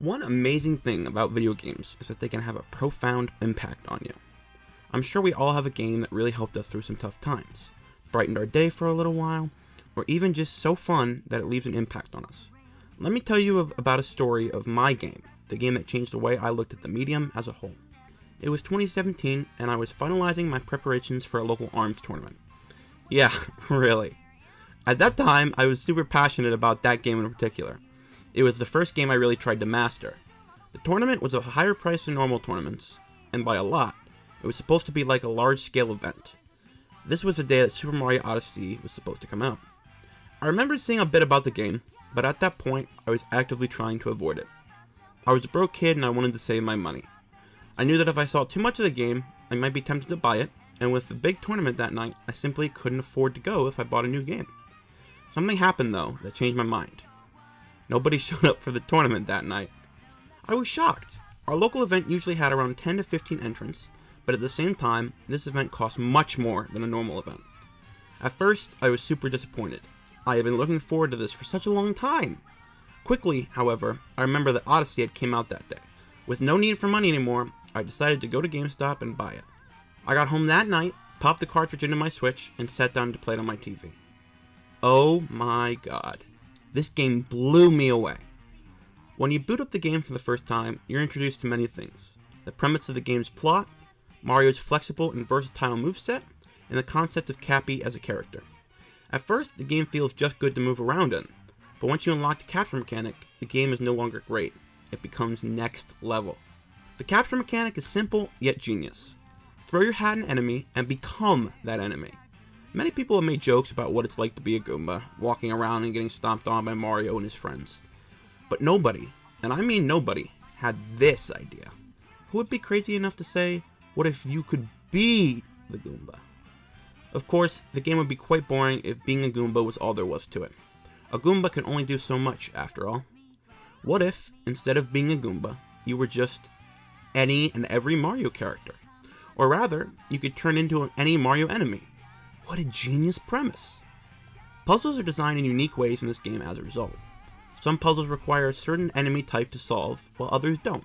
One amazing thing about video games is that they can have a profound impact on you. I'm sure we all have a game that really helped us through some tough times, brightened our day for a little while, or even just so fun that it leaves an impact on us. Let me tell you about a story of my game, the game that changed the way I looked at the medium as a whole. It was 2017, and I was finalizing my preparations for a local ARMS tournament. Yeah, really. At that time, I was super passionate about that game in particular. It was the first game I really tried to master. The tournament was a higher price than normal tournaments, and by a lot. It was supposed to be like a large-scale event. This was the day that Super Mario Odyssey was supposed to come out. I remember seeing a bit about the game, but at that point, I was actively trying to avoid it. I was a broke kid and I wanted to save my money. I knew that if I saw too much of the game, I might be tempted to buy it, and with the big tournament that night, I simply couldn't afford to go if I bought a new game. Something happened though that changed my mind. Nobody showed up for the tournament that night. I was shocked. Our local event usually had around 10 to 15 entrants, but at the same time, this event cost much more than a normal event. At first, I was super disappointed. I had been looking forward to this for such a long time. Quickly, however, I remember that Odyssey had came out that day. With no need for money anymore, I decided to go to GameStop and buy it. I got home that night, popped the cartridge into my Switch, and sat down to play it on my TV. Oh my god. This game blew me away. When you boot up the game for the first time, you're introduced to many things. The premise of the game's plot, Mario's flexible and versatile moveset, and the concept of Cappy as a character. At first, the game feels just good to move around in, but once you unlock the capture mechanic, the game is no longer great. It becomes next level. The capture mechanic is simple, yet genius. Throw your hat at an enemy, and become that enemy. Many people have made jokes about what it's like to be a Goomba, walking around and getting stomped on by Mario and his friends. But nobody, and I mean nobody, had this idea. Who would be crazy enough to say, what if you could be the Goomba? Of course, the game would be quite boring if being a Goomba was all there was to it. A Goomba can only do so much, after all. What if, instead of being a Goomba, you were just any and every Mario character? Or rather, you could turn into any Mario enemy. What a genius premise! Puzzles are designed in unique ways in this game as a result. Some puzzles require a certain enemy type to solve, while others don't.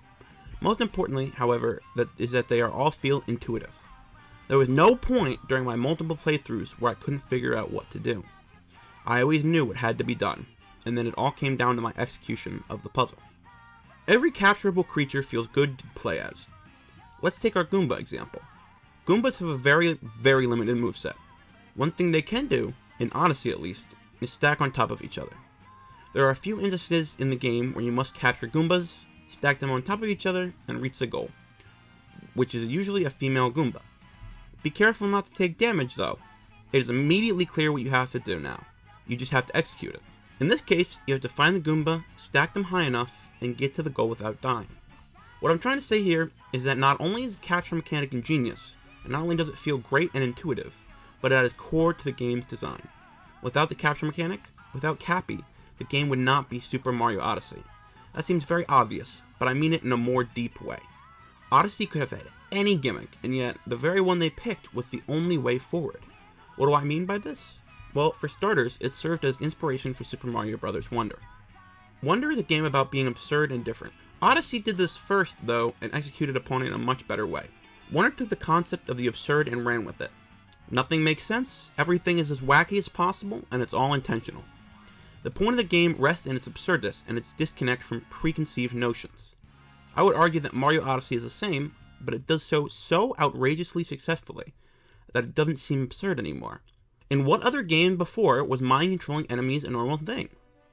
Most importantly, however, is that they all feel intuitive. There was no point during my multiple playthroughs where I couldn't figure out what to do. I always knew what had to be done, and then it all came down to my execution of the puzzle. Every capturable creature feels good to play as. Let's take our Goomba example. Goombas have a very, very limited moveset. One thing they can do, in Odyssey at least, is stack on top of each other. There are a few instances in the game where you must capture Goombas, stack them on top of each other, and reach the goal, which is usually a female Goomba. Be careful not to take damage though. It is immediately clear what you have to do now. You just have to execute it. In this case, you have to find the Goomba, stack them high enough, and get to the goal without dying. What I'm trying to say here is that not only is the capture mechanic ingenious, and not only does it feel great and intuitive, but it is core to the game's design. Without the capture mechanic, without Cappy, the game would not be Super Mario Odyssey. That seems very obvious, but I mean it in a more deep way. Odyssey could have had any gimmick, and yet the very one they picked was the only way forward. What do I mean by this? Well, for starters, it served as inspiration for Super Mario Bros. Wonder. Wonder is a game about being absurd and different. Odyssey did this first, though, and executed upon it in a much better way. Wonder took the concept of the absurd and ran with it. Nothing makes sense, everything is as wacky as possible, and it's all intentional. The point of the game rests in its absurdness and its disconnect from preconceived notions. I would argue that Mario Odyssey is the same, but it does so outrageously successfully that it doesn't seem absurd anymore. In what other game before was mind-controlling enemies a normal thing?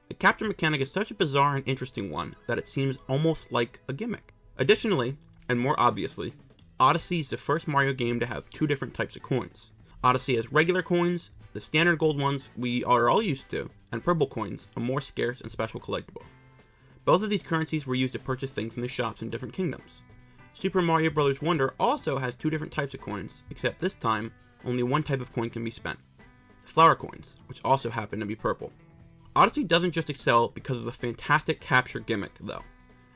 The capture mechanic is such a bizarre and interesting one that it seems almost like a gimmick. Additionally, and more obviously, Odyssey is the first Mario game to have two different types of coins. Odyssey has regular coins, the standard gold ones we are all used to, and purple coins, a more scarce and special collectible. Both of these currencies were used to purchase things in the shops in different kingdoms. Super Mario Bros. Wonder also has two different types of coins, except this time, only one type of coin can be spent. The flower coins, which also happen to be purple. Odyssey doesn't just excel because of the fantastic capture gimmick, though.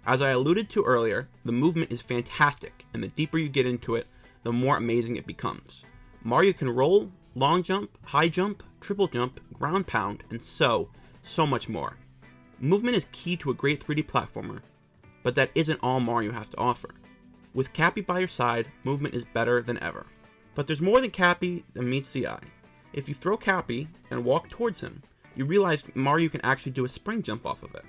As I alluded to earlier, the movement is fantastic, and the deeper you get into it, the more amazing it becomes. Mario can roll, long jump, high jump, triple jump, ground pound, and so much more. Movement is key to a great 3D platformer, But that isn't all Mario has to offer. With Cappy by your side, movement is better than ever. But there's more than Cappy that meets the eye. If you throw Cappy and walk towards him, you realize Mario can actually do a spring jump off of it.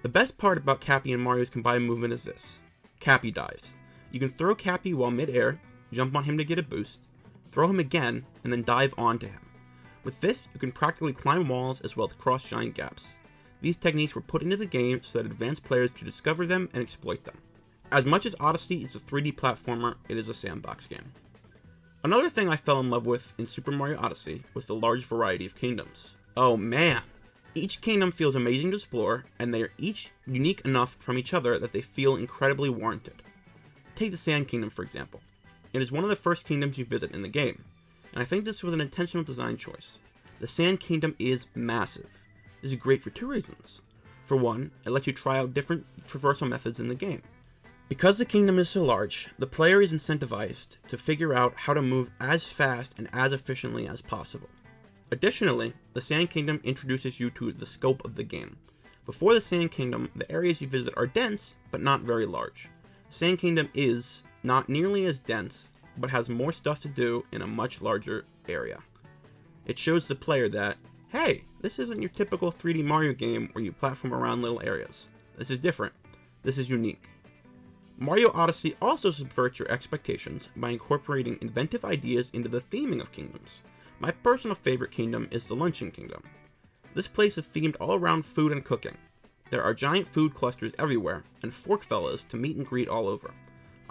The best part about Cappy and Mario's combined movement is this: Cappy dives. You can throw Cappy while mid-air, jump on him to get a boost, throw him again, and then dive onto him. With this, you can practically climb walls as well as cross giant gaps. These techniques were put into the game so that advanced players could discover them and exploit them. As much as Odyssey is a 3D platformer, it is a sandbox game. Another thing I fell in love with in Super Mario Odyssey was the large variety of kingdoms. Oh man! Each kingdom feels amazing to explore, and they are each unique enough from each other that they feel incredibly warranted. Take the Sand Kingdom for example. It is one of the first kingdoms you visit in the game, and I think this was an intentional design choice. The Sand Kingdom is massive. This is great for two reasons. For one, it lets you try out different traversal methods in the game. Because the kingdom is so large, the player is incentivized to figure out how to move as fast and as efficiently as possible. Additionally, the Sand Kingdom introduces you to the scope of the game. Before the Sand Kingdom, the areas you visit are dense, but not very large. Sand Kingdom is not nearly as dense, but has more stuff to do in a much larger area. It shows the player that, hey, this isn't your typical 3D Mario game where you platform around little areas. This is different. This is unique. Mario Odyssey also subverts your expectations by incorporating inventive ideas into the theming of kingdoms. My personal favorite kingdom is the Luncheon Kingdom. This place is themed all around food and cooking. There are giant food clusters everywhere, and fork fellas to meet and greet all over.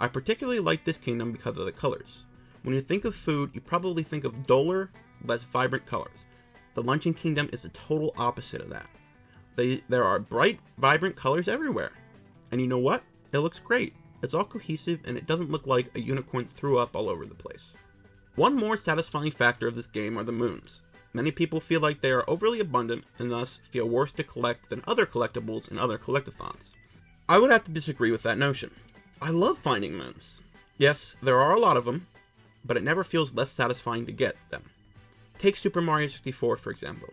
I particularly like this kingdom because of the colors. When you think of food, you probably think of duller, less vibrant colors. The Luncheon Kingdom is the total opposite of that. There are bright, vibrant colors everywhere. And you know what? It looks great. It's all cohesive, and it doesn't look like a unicorn threw up all over the place. One more satisfying factor of this game are the moons. Many people feel like they are overly abundant and thus feel worse to collect than other collectibles in other collectathons. I would have to disagree with that notion. I love finding moons. Yes, there are a lot of them, but it never feels less satisfying to get them. Take Super Mario 64 for example.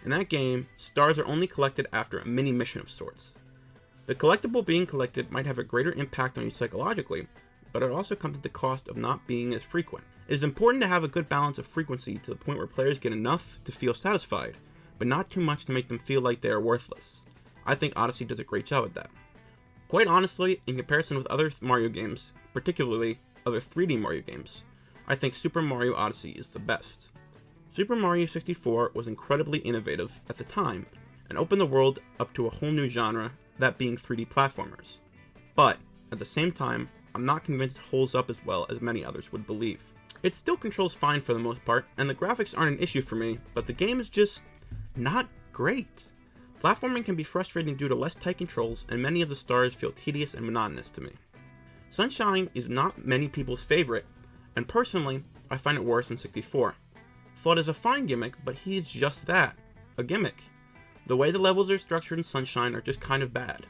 In that game, stars are only collected after a mini mission of sorts. The collectible being collected might have a greater impact on you psychologically, but it also comes at the cost of not being as frequent. It is important to have a good balance of frequency to the point where players get enough to feel satisfied, but not too much to make them feel like they are worthless. I think Odyssey does a great job at that. Quite honestly, in comparison with other Mario games, particularly other 3D Mario games, I think Super Mario Odyssey is the best. Super Mario 64 was incredibly innovative at the time, and opened the world up to a whole new genre, that being 3D platformers. But, at the same time, I'm not convinced it holds up as well as many others would believe. It still controls fine for the most part, and the graphics aren't an issue for me, but the game is just not great. Platforming can be frustrating due to less tight controls, and many of the stars feel tedious and monotonous to me. Sunshine is not many people's favorite, and personally, I find it worse than 64. FLUDD is a fine gimmick, but he is just that, a gimmick. The way the levels are structured in Sunshine are just kind of bad.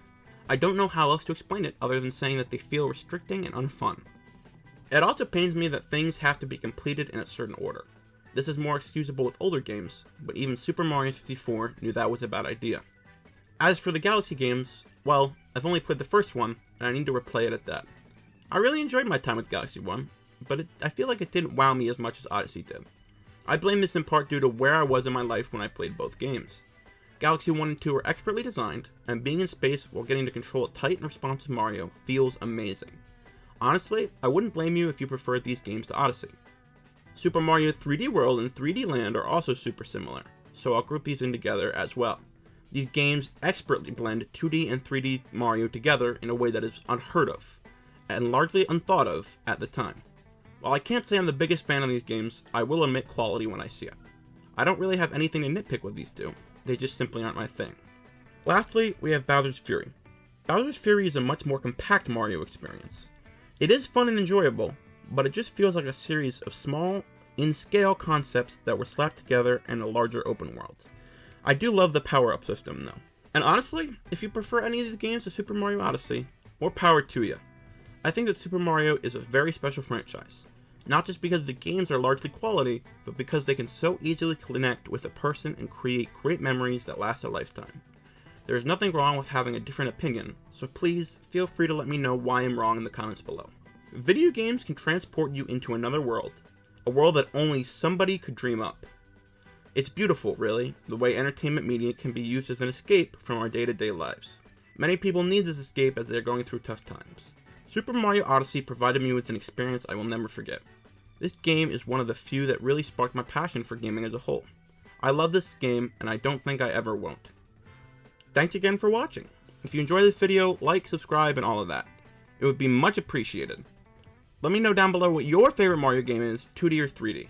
I don't know how else to explain it other than saying that they feel restricting and unfun. It also pains me that things have to be completed in a certain order. This is more excusable with older games, but even Super Mario 64 knew that was a bad idea. As for the Galaxy games, well, I've only played the first one, and I need to replay it at that. I really enjoyed my time with Galaxy 1, but I feel like it didn't wow me as much as Odyssey did. I blame this in part due to where I was in my life when I played both games. Galaxy 1 and 2 are expertly designed, and being in space while getting to control a tight and responsive Mario feels amazing. Honestly, I wouldn't blame you if you preferred these games to Odyssey. Super Mario 3D World and 3D Land are also super similar, so I'll group these in together as well. These games expertly blend 2D and 3D Mario together in a way that is unheard of, and largely unthought of at the time. While I can't say I'm the biggest fan of these games, I will admit quality when I see it. I don't really have anything to nitpick with these two, they just simply aren't my thing. Lastly, we have Bowser's Fury. Bowser's Fury is a much more compact Mario experience. It is fun and enjoyable, but it just feels like a series of small, in-scale concepts that were slapped together in a larger open world. I do love the power-up system though. And honestly, if you prefer any of these games to Super Mario Odyssey, more power to you. I think that Super Mario is a very special franchise. Not just because the games are largely quality, but because they can so easily connect with a person and create great memories that last a lifetime. There is nothing wrong with having a different opinion, so please feel free to let me know why I'm wrong in the comments below. Video games can transport you into another world, a world that only somebody could dream up. It's beautiful, really, the way entertainment media can be used as an escape from our day-to-day lives. Many people need this escape as they are going through tough times. Super Mario Odyssey provided me with an experience I will never forget. This game is one of the few that really sparked my passion for gaming as a whole. I love this game, and I don't think I ever won't. Thanks again for watching. If you enjoyed this video, like, subscribe, and all of that. It would be much appreciated. Let me know down below what your favorite Mario game is, 2D or 3D.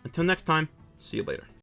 Until next time, see you later.